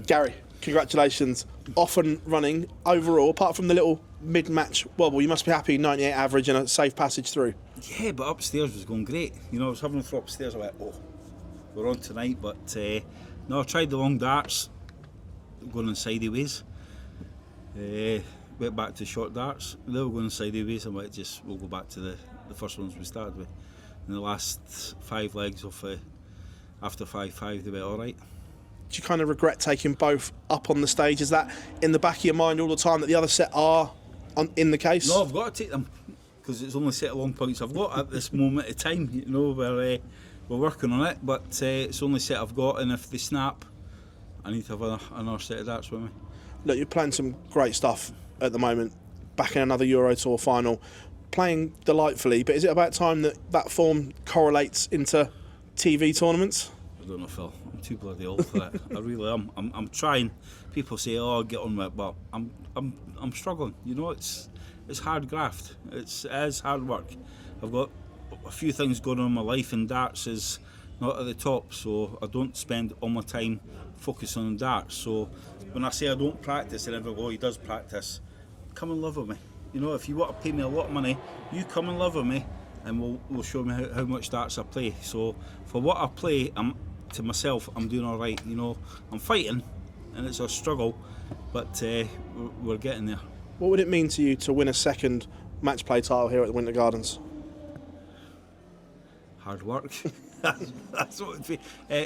Gary, congratulations. Off and running overall, apart from the little mid-match wobble, you must be happy, 98 average and a safe passage through. Yeah, but upstairs was going great. You know, I was having a throw upstairs, I went, oh, we're on tonight, but no, I tried the long darts, going on sideways. Went back to short darts, they were going sideways, and we'll go back to the first ones we started with. In the last 5 legs of after 5-5, they went alright. Do you kind of regret taking both up on the stage? Is that in the back of your mind all the time that the other set are in the case? No, I've got to take them, because it's only set long points I've got at this moment of time. You know, we're working on it, but it's the only set I've got, and if they snap, I need to have another set of darts with me. Look, you're playing some great stuff at the moment, back in another Euro Tour final, playing delightfully, but is it about time that form correlates into TV tournaments? I don't know, Phil. I'm too bloody old for that. I really am. I'm trying. People say, "Oh, get on with it," but I'm struggling. You know, it's hard graft. It is hard work. I've got a few things going on in my life, and darts is not at the top, so I don't spend all my time focusing on darts. So when I say I don't practice, and everyone, oh, he does practice, come and live with me. You know, if you want to pay me a lot of money, you come and live with me, and we'll show me how much darts I play. So for what I play, to myself, I'm doing all right. You know, I'm fighting, and it's a struggle, but we're getting there. What would it mean to you to win a second match play title here at the Winter Gardens? Hard work. That's what it would be.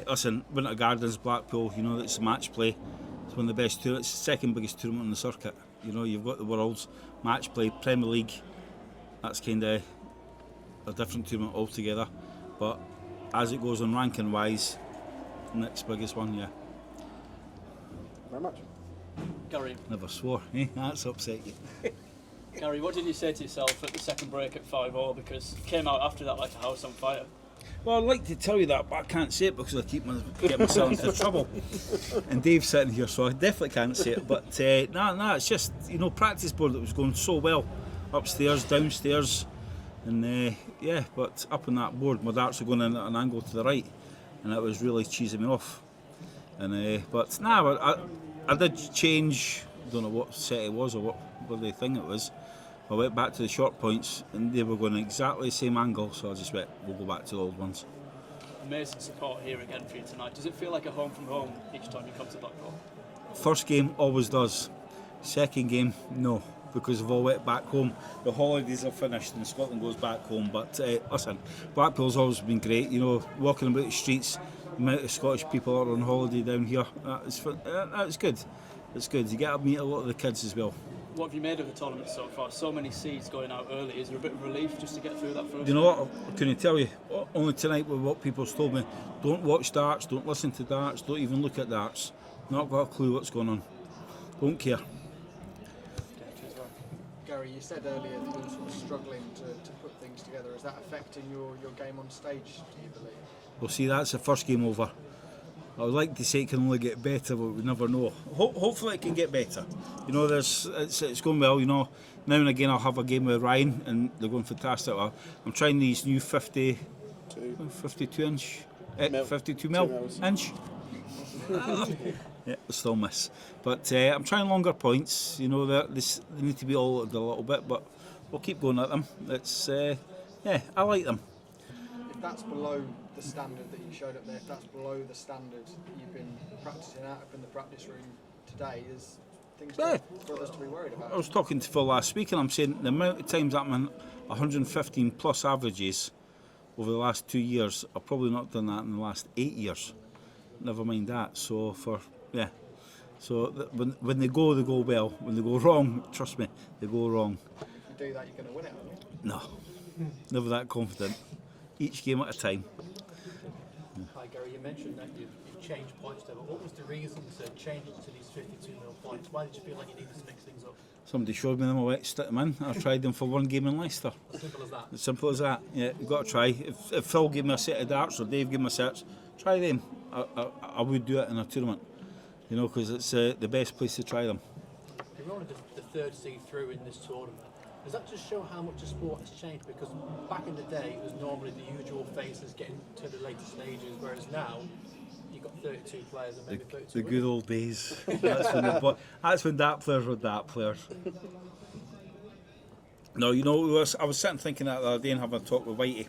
Listen, Winter Gardens, Blackpool, you know, it's match play. It's one of the best tournaments. It's the second biggest tournament on the circuit. You know, you've got the World's match play, Premier League. That's kind of a different tournament altogether. But as it goes on ranking wise, next biggest one, yeah. Very much. Gary. Never swore, That's upset you. Gary, what did you say to yourself at the second break at 5-0? Because you came out after that like a house on fire. Well, I'd like to tell you that, but I can't say it because I keep getting myself into trouble. And Dave's sitting here, so I definitely can't say it. But no, it's just, you know, practice board that was going so well, upstairs, downstairs, and yeah. But up on that board, my darts were going in at an angle to the right, and it was really cheesing me off. And but I did change. Don't know what set it was or what bloody thing it was. I went back to the short points and they were going exactly the same angle, so I just went, we'll go back to the old ones. Amazing support here again for you tonight. Does it feel like a home from home each time you come to Blackpool? First game always does. Second game, no, because we've all went back home. The holidays are finished and Scotland goes back home. But listen, Blackpool's always been great. You know, walking about the streets, the amount of Scottish people are on holiday down here. It's good. It's good. You get to meet a lot of the kids as well. What have you made of the tournament so far? So many seeds going out early. Is there a bit of relief just to get through that first? You know what? I couldn't tell you. Only tonight with what people's told me. Don't watch darts. Don't listen to darts. Don't even look at darts. Not got a clue what's going on. Don't care. Gary, you said earlier that you were sort of struggling to put things together. Is that affecting your game on stage, do you believe? Well, see, that's the first game over. I would like to say it can only get better, but we never know. Hopefully it can get better. You know, it's going well. You know, now and again I'll have a game with Ryan, and they're going fantastic. I'm trying these new 52 inch, 52 mil inch. Yeah, still miss. But I'm trying longer points. You know, they need to be altered a little bit, but we'll keep going at them. It's yeah, I like them. If that's below the standard that you showed up there, if that's below the standard you've been practicing at up in the practice room today, there's things for us to be worried about. I was talking to Phil last week and I'm saying the amount of times I'm in 115 plus averages over the last 2 years, I've probably not done that in the last 8 years. Never mind that. So when they go well. When they go wrong, trust me, they go wrong. If you do that, you're going to win it, aren't you? No, never that confident. Each game at a time. Hi Gary, you mentioned that you've changed points there, but what was the reason to change it to these 52 mil points? Why did you feel like you needed to mix things up? Somebody showed me them, I went to stick them in. I tried them for one game in Leicester. As simple as that? As simple as that, yeah, you've got to try. If Phil gave me a set of darts or Dave gave me a set, try them. I would do it in a tournament, you know, because it's the best place to try them. You're only the third seed through in this tournament. Does that just show how much the sport has changed? Because back in the day, it was normally the usual faces getting to the later stages, whereas now you've got 32 players and maybe 32 The good women. old days. That's when that players were that players. No, you know, I was sitting thinking that the other day and having a talk with Whitey,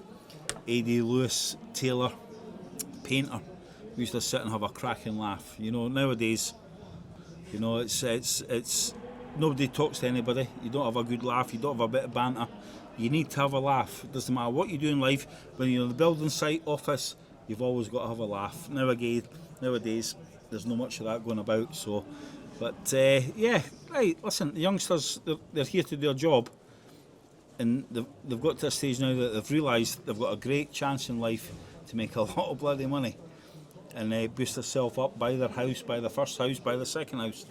Adrian Lewis, Taylor, Painter. We used to sit and have a cracking laugh. You know, nowadays, you know, it's nobody talks to anybody. You don't have a good laugh. You don't have a bit of banter. You need to have a laugh. It doesn't matter what you do in life. When you're in the building site, office, you've always got to have a laugh. Nowadays, there's not much of that going about. So, but yeah, right. Listen, the youngsters, they're here to do their job, and they've got to a stage now that they've realised they've got a great chance in life to make a lot of bloody money, and boost themselves up, buy their house, buy the first house, buy the second house.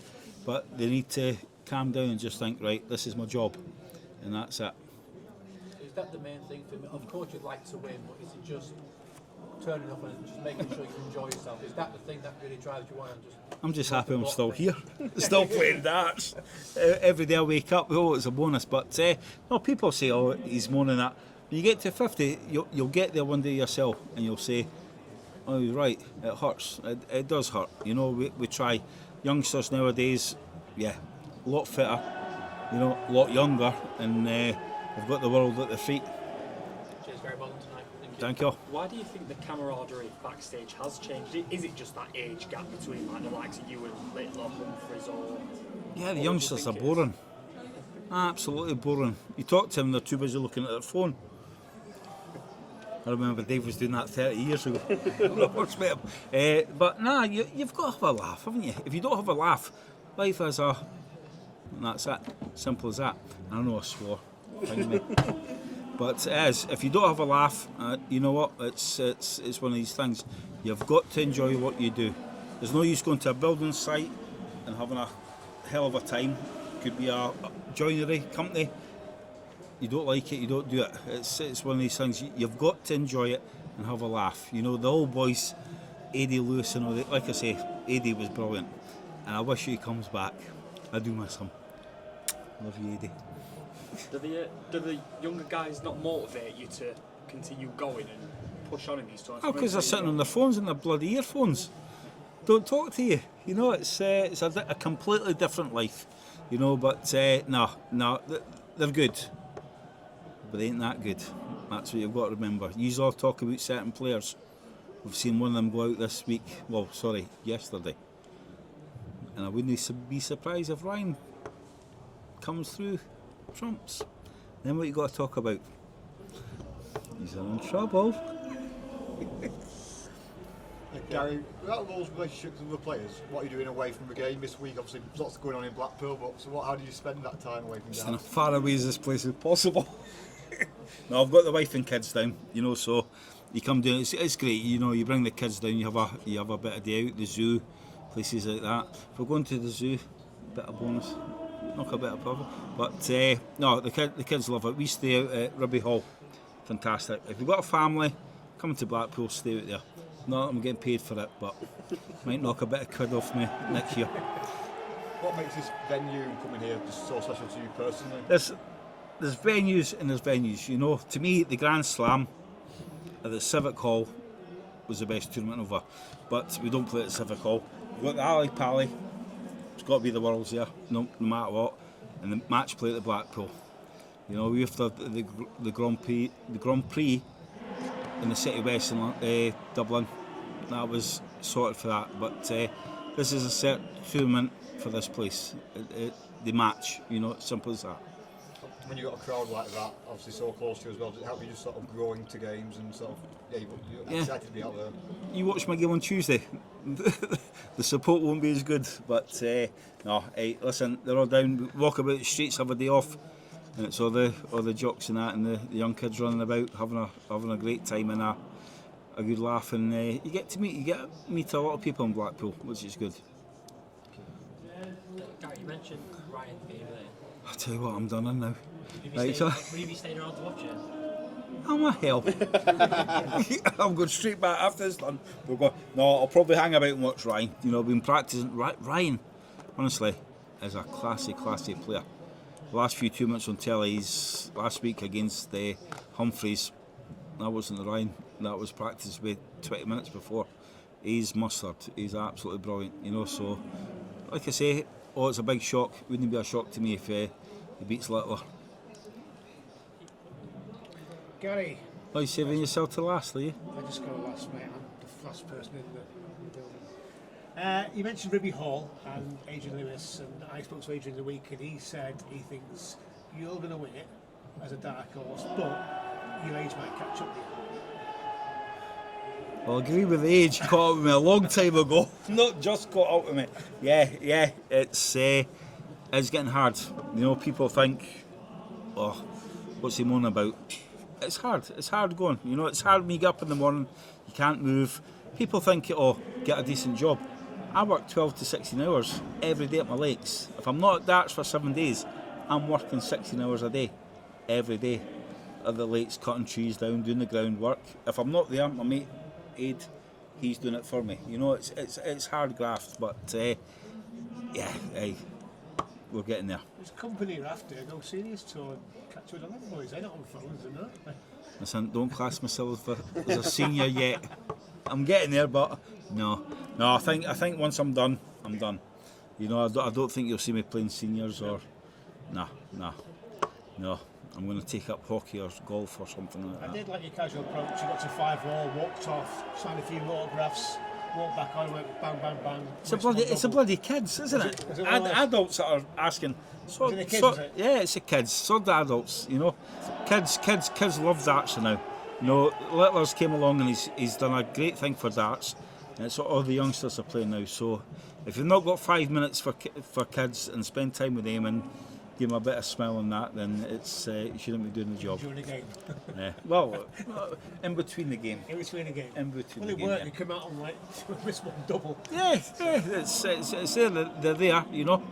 But they need to calm down and just think, right, this is my job, and that's it. Is that the main thing for me? Of course you'd like to win, but is it just turning up and just making sure you enjoy yourself? Is that the thing that really drives you on? I'm just happy I'm still here, still playing darts. Every day I wake up, oh, it's a bonus. But no, people say, oh, he's moaning that. When you get to 50, you'll get there one day yourself, and you'll say, oh, you're right, it hurts. It does hurt. You know, we try. Youngsters nowadays, yeah, a lot fitter, you know, a lot younger, and they've got the world at their feet. Cheers, very well done tonight. Thank you. Why do you think the camaraderie backstage has changed? Is it just that age gap between like the likes of you and Little or Humphreys, or Yeah, the what youngsters do are you think it is? boring. Absolutely boring. You talk to them, they're too busy looking at their phone. I remember Dave was doing that 30 years ago. But nah, you've got to have a laugh, haven't you? If you don't have a laugh, life is and that's it. Simple as that. I know I swore. Find me. But it is. If you don't have a laugh, you know what? It's one of these things. You've got to enjoy what you do. There's no use going to a building site and having a hell of a time. Could be a joinery company. You don't like it, you don't do it. It's one of these things. You've got to enjoy it and have a laugh. You know, the old boys, Adrian Lewis and all that. Like I say, Adie was brilliant, and I wish he comes back. I do miss him. Love you, Adie. Do the younger guys not motivate you to continue going and push on in these tournaments? Oh, because they're sitting on their phones and their bloody earphones. Don't talk to you. You know, it's a completely different life. You know, but no, they're good. But they ain't that good. That's what you've got to remember. You all talk about certain players. We've seen one of them go out this week. Well, sorry, yesterday. And I wouldn't be surprised if Ryan comes through trumps. Then what you got to talk about? He's in trouble. Gary, without those relationships with the players, what are you doing away from the game this week? Obviously, lots going on in Blackpool, but so how do you spend that time away from Just the as house? far away as this place is possible. No, I've got the wife and kids down, you know, so you come down, it's great, you know, you bring the kids down, you have a bit of day out, the zoo, places like that. If we're going to the zoo, a bit of bonus, not a bit of problem. But no, the kids love it. We stay out at Ribby Hall, fantastic. If you've got a family, come to Blackpool, stay out there. Not that I'm getting paid for it, but might knock a bit of quid off me next year. What makes this venue coming here just so special to you personally? There's venues and there's venues, you know. To me, the Grand Slam at the Civic Hall was the best tournament ever. But we don't play at the Civic Hall. We've got the Alley Pally, it's got to be the World's there, no matter what. And the match play at the Blackpool. You know, we have to have the Grand Prix in the City West in Dublin. That was sorted for that. But this is a set tournament for this place. The match, you know, it's simple as that. When you've got a crowd like that, obviously so close to you as well, does it help you just sort of grow into games and sort of, you're excited to be out there? You watch my game on Tuesday. The support won't be as good, but no. Hey, listen, they're all down. We walk about the streets, have a day off, and it's all the jocks and that, and the young kids running about, having a great time and a good laugh, and you get to meet a lot of people in Blackpool, which is good. Gary, you mentioned Ryan being there. I tell you what, I'm done in now. Will Right, so you be staying around to watch it? I'm a hell. I'm going straight back after this done. No, I'll probably hang about and watch Ryan. You know, I've been practising. Ryan, honestly, is a classy player. The last few tournaments on telly, last week against Humphreys, that wasn't the Ryan. That was practice with 20 minutes before. he's mustard. He's absolutely brilliant, you know. So, like I say, it's a big shock. Wouldn't be a shock to me if he beats Littler. Gary, Oh, you saving yourself to last, are you? I just go last, mate. I'm the last person in the building. You mentioned Ribby Hall and Adrian Lewis, and I spoke to Adrian in the week, and he said he thinks you're going to win it as a dark horse, but your age might catch up with you. Well, I agree with the age. Caught up with me a long time ago. Not just caught up with me. Yeah. It's getting hard. You know, people think, oh, what's he moaning about? It's hard. It's hard going. You know, it's hard when you get up in the morning, you can't move. People think, oh, get a decent job. I work 12 to 16 hours every day at my lakes. If I'm not at darts for 7 days, I'm working 16 hours a day, every day. At the lakes, cutting trees down, doing the groundwork. If I'm not there, my mate, Aid, he's doing it for me. You know, it's hard graft, but we're getting there. There's company you're after, go serious tour, catch with 11 boys, they're not on phones, they're not. Listen, don't class myself as a senior yet. I'm getting there, but no. I think once I'm done, I'm done. You know, I don't think you'll see me playing seniors or no. I'm going to take up hockey or golf or something like that. I did like your casual approach. You got to 5-all, walked off, signed a few autographs, walked back on, went bang, bang, bang. It's a bloody kids, isn't it? Is it Adults that are asking. Is it the kids, is it? Yeah, it's the kids. So the adults, you know. Kids love darts now. You know, Littler's came along and he's done a great thing for darts. And it's what all the youngsters are playing now. So if you've not got 5 minutes for kids and spend time with them and give them a bit of smile on that, then it's you shouldn't be doing the job. During the game. Yeah. Well, in between the game. In between the game. In between Well, the it game. worked. Yeah. You come out on like this one double. Yeah, it's there. They're there, you know.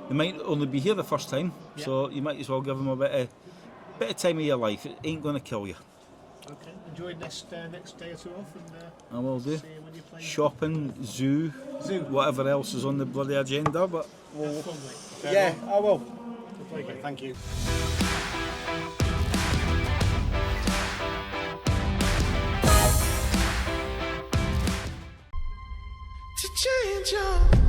They might only be here the first time, so you might as well give them a bit of time of your life. It ain't going to kill you. Okay. Enjoy next day or two off, and I will do. see you when you play. Shopping, zoo, whatever else is on the bloody agenda. But Have fun, mate. yeah, I will. Play good. Thank you. To change your